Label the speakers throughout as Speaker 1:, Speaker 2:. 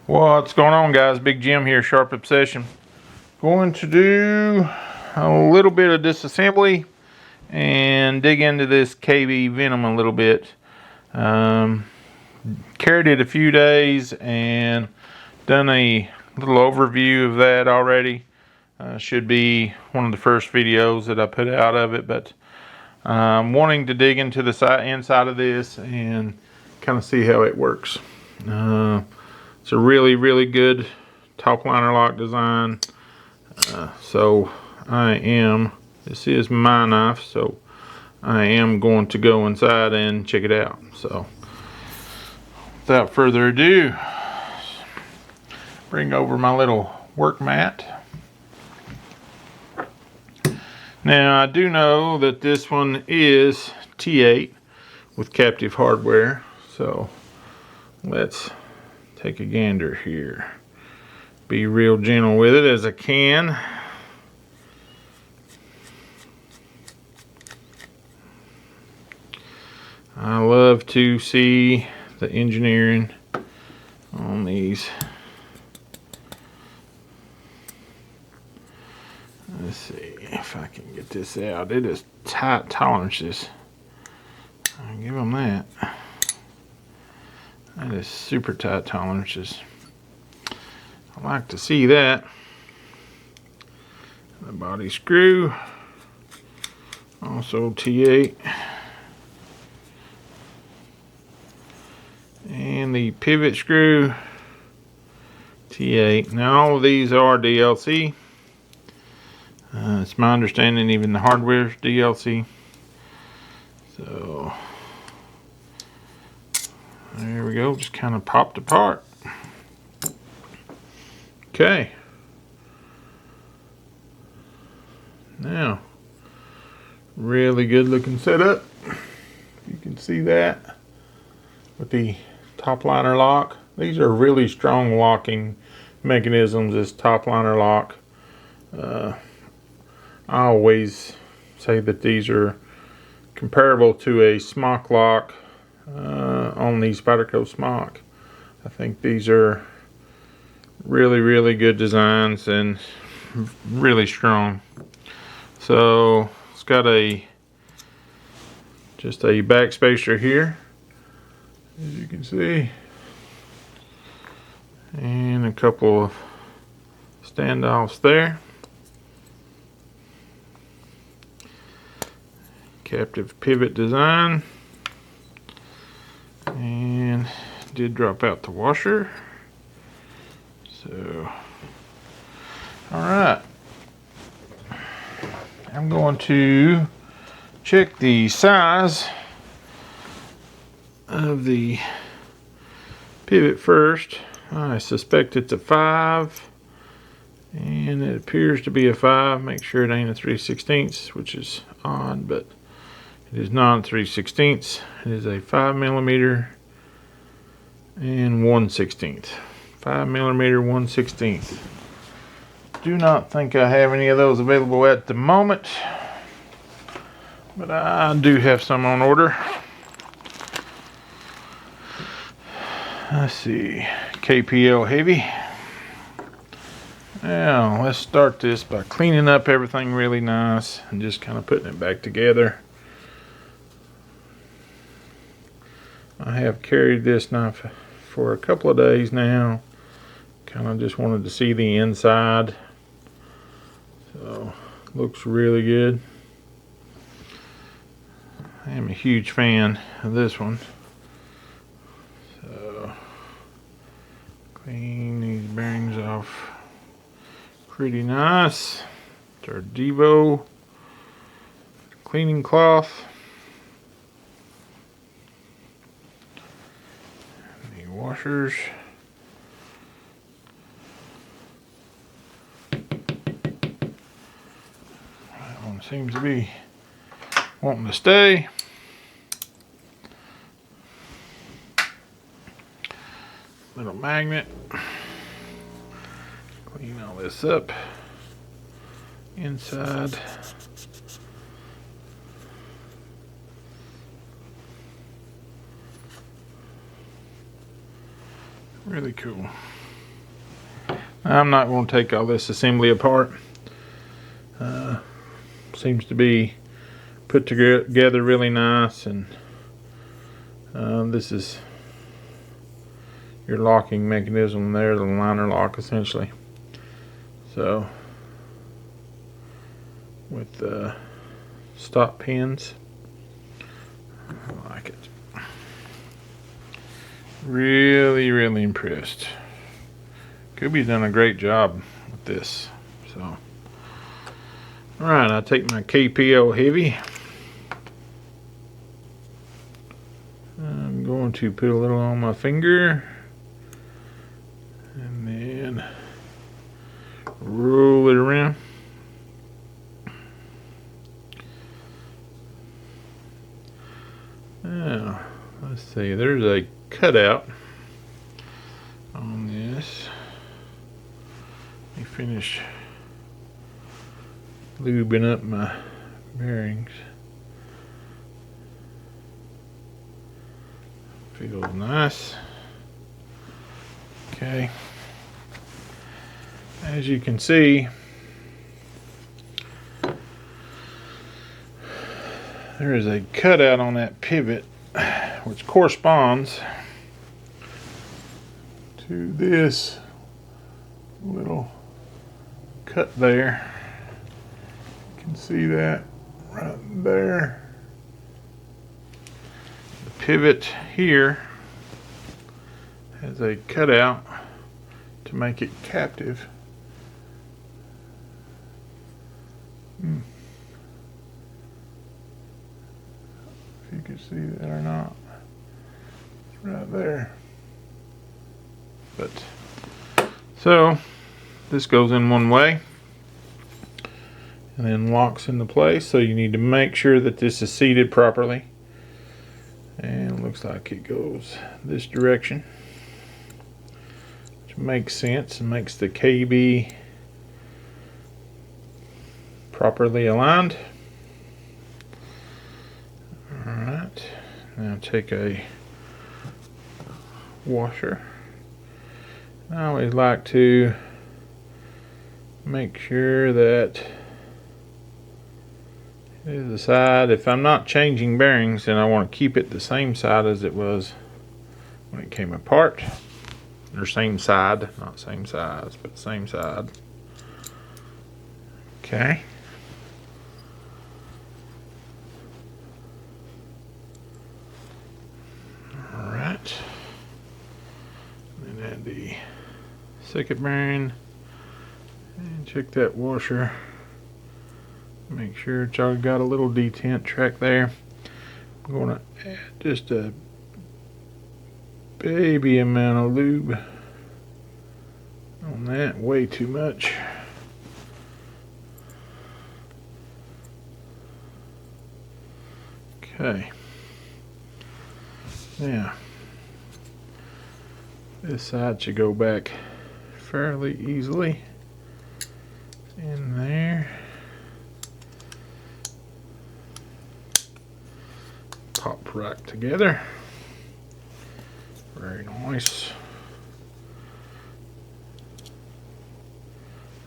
Speaker 1: What's going on, guys? Big Jim here, Sharp Obsession. Going to do a little bit of disassembly and dig into this KB Venom a little bit. Carried it a few days and done a little overview of that already. Should be one of the first videos that I put out of it, but I'm wanting to dig into the inside of this and kind of see how it works. It's a really good top liner lock design. So this is my knife, so I am going to go inside and check it out. So without further ado, bring over my little work mat. Now I do know that this one is T8 with captive hardware, so let's take a gander here. Be real gentle with it as I can. I love to see the engineering on these. Let's see if I can get this out. It is tight tolerances. I'll give them that. That is super tight tolerances. I like to see that. The body screw, also T8. And the pivot screw, T8. Now all of these are DLC. It's my understanding even the hardware is DLC. So there we go, just kind of popped apart. Okay. Now, really good looking setup. You can see that with the top liner lock. These are really strong locking mechanisms, this top liner lock. I always say that these are comparable to a smock lock on the Spyderco smock. I think these are really good designs and really strong. So it's got just a back spacer here, as you can see, and a couple of standoffs there. Captive pivot design, and did drop out the washer. So alright, I'm going to check the size of the pivot first. I suspect it's a 5, and it appears to be a 5. Make sure it ain't a 3/16, which is odd, but it is not 3/16. It is a 5mm and 1/16. 5mm 1/16. Do not think I have any of those available at the moment, but I do have some on order. Let's see, KPL heavy. Now let's start this by cleaning up everything really nice and just kind of putting it back together. I have carried this knife for a couple of days now. Kind of just wanted to see the inside. So looks really good. I am a huge fan of this one. So clean these bearings off pretty nice. It's our Devo cleaning cloth. The washers. That one seems to be wanting to stay. Little magnet. Clean all this up inside. Really cool. I'm not going to take all this assembly apart. Seems to be put together really nice, and this is your locking mechanism there, the liner lock essentially. So with the stop pins, I like it. Really impressed. Kubi's done a great job with this. So alright, I take my KPO heavy. I'm going to put a little on my finger and then roll it around. Now, let's see, there's a cutout on this. Let me finish lubing up my bearings. Feels nice. Okay. As you can see, there is a cutout on that pivot which corresponds to this little cut there. You can see that right there. The pivot here has a cutout to make it captive. If you can see that or not. It's right there. But so this goes in one way and then locks into place, so you need to make sure that this is seated properly, and it looks like it goes this direction, which makes sense and makes the KB properly aligned. Alright, now take a washer. I always like to make sure that it is the side. If I'm not changing bearings, then I want to keep it the same side as it was when it came apart. Or same side, not same size, but same side. Okay. Alright. Then add the second bearing and check that washer. Make sure it's already got a little detent track there. I'm going to add just a baby amount of lube on that, way too much. Okay. Now, this side should go back fairly easily in there. Pop right together. Very nice.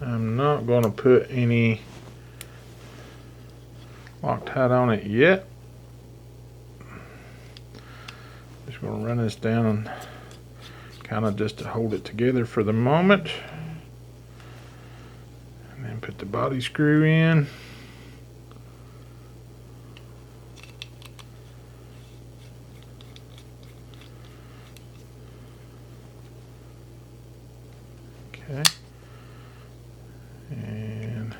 Speaker 1: I'm not going to put any Loctite on it yet. Just going to run this down and kind of just to hold it together for the moment. And then put the body screw in. Okay. And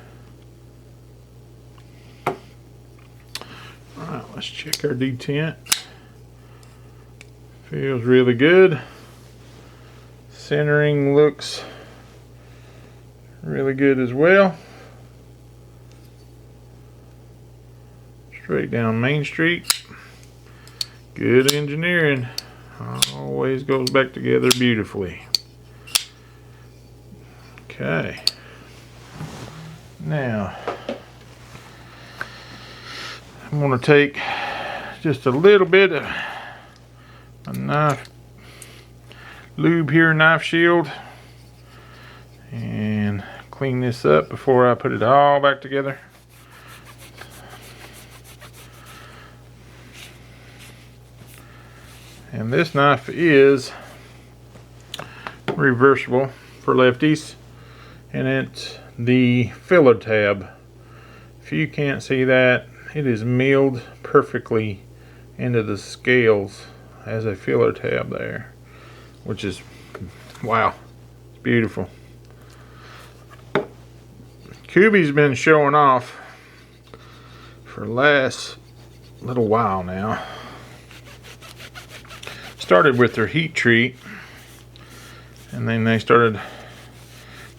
Speaker 1: alright, let's check our detent. Feels really good. Centering looks really good as well. Straight down Main Street. Good engineering. Always goes back together beautifully. Okay. Now, I'm going to take just a little bit of a knife lube here, knife shield, clean this up before I put it all back together. And this knife is reversible for lefties, and it's the filler tab. If you can't see that, it is milled perfectly into the scales as a filler tab there, which is, wow, it's beautiful. Kubi's been showing off for the last little while now. Started with their heat treat, and then they started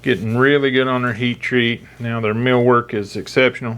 Speaker 1: getting really good on their heat treat. Now their mill work is exceptional.